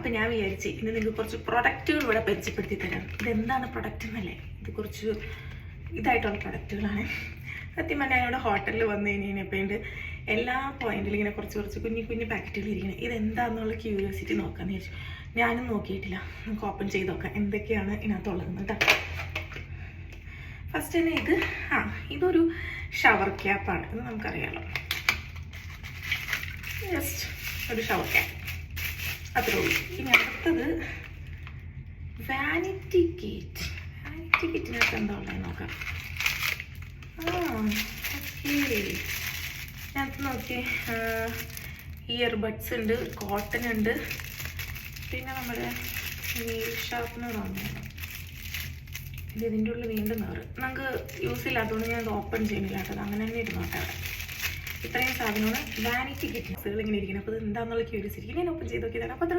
അപ്പം ഞാൻ വിചാരിച്ച് ഇന്ന് നിങ്ങൾക്ക് കുറച്ച് പ്രൊഡക്റ്റുകൾ ഇവിടെ പരിചയപ്പെടുത്തി തരാം. ഇതെന്താണ് പ്രൊഡക്റ്റ് എന്നല്ലേ, ഇത് കുറച്ച് ഇതായിട്ടുള്ള പ്രൊഡക്റ്റുകളാണ്. സത്യം പറഞ്ഞാൽ ഞങ്ങളുടെ ഹോട്ടലിൽ വന്നു കഴിഞ്ഞപ്പോൾ എല്ലാ പോയിന്റിലും ഇങ്ങനെ കുറച്ച് കുഞ്ഞു കുഞ്ഞു പാക്കറ്റുകൾ ഇരിക്കണം. ഇതെന്താണെന്നുള്ള ക്യൂരിയോസിറ്റി നോക്കാമെന്ന് വിചാരിച്ചു. ഞാനും നോക്കിയിട്ടില്ല, നമുക്ക് ഓപ്പൺ ചെയ്ത് നോക്കാം എന്തൊക്കെയാണ് ഇതിനകത്തുള്ളത് കേട്ടോ. ഫസ്റ്റ് തന്നെ ഇതൊരു ഷവർ ക്യാപ്പാണ്. ഇത് നമുക്കറിയാമല്ലോ, ജസ്റ്റ് ഒരു ഷവർ ക്യാപ്പ്, അത്രേ ഉള്ളൂ. ഇനി അടുത്തത് വാനിറ്റി കിറ്റ്. വാനിറ്റി കിറ്റിനകത്ത് എന്താ ഉള്ളത് നോക്കാം. ഓക്കെ, ഇതിനകത്ത് നോക്കി ഇയർബഡ്സ് ഉണ്ട്, കോട്ടൺ ഉണ്ട്, പിന്നെ നമ്മുടെ നെയിൽ ഷാർപ്പനർ ആണ്. ഇതിൻ്റെ ഉള്ളിൽ വീണ്ടും നേറ് നമുക്ക് യൂസ് ഇല്ലാത്തതുകൊണ്ട് ഞാൻ അത് ഓപ്പൺ ചെയ്യുന്നില്ല കേട്ടോ, അങ്ങനെ തന്നെ ഇരുന്നോട്ടെ അവിടെ. ഇത്രയും സാധനമാണ് വാനിറ്റി കിറ്റ്സുകൾ ഇങ്ങനെ ഇരിക്കുന്നത്. അപ്പോൾ ഇത് എന്താണെന്നുള്ള ക്യൂരിയസ് ഇരിക്കും. ഞാൻ ഓപ്പൺ ചെയ്ത് നോക്കിയതാണ്. അപ്പോൾ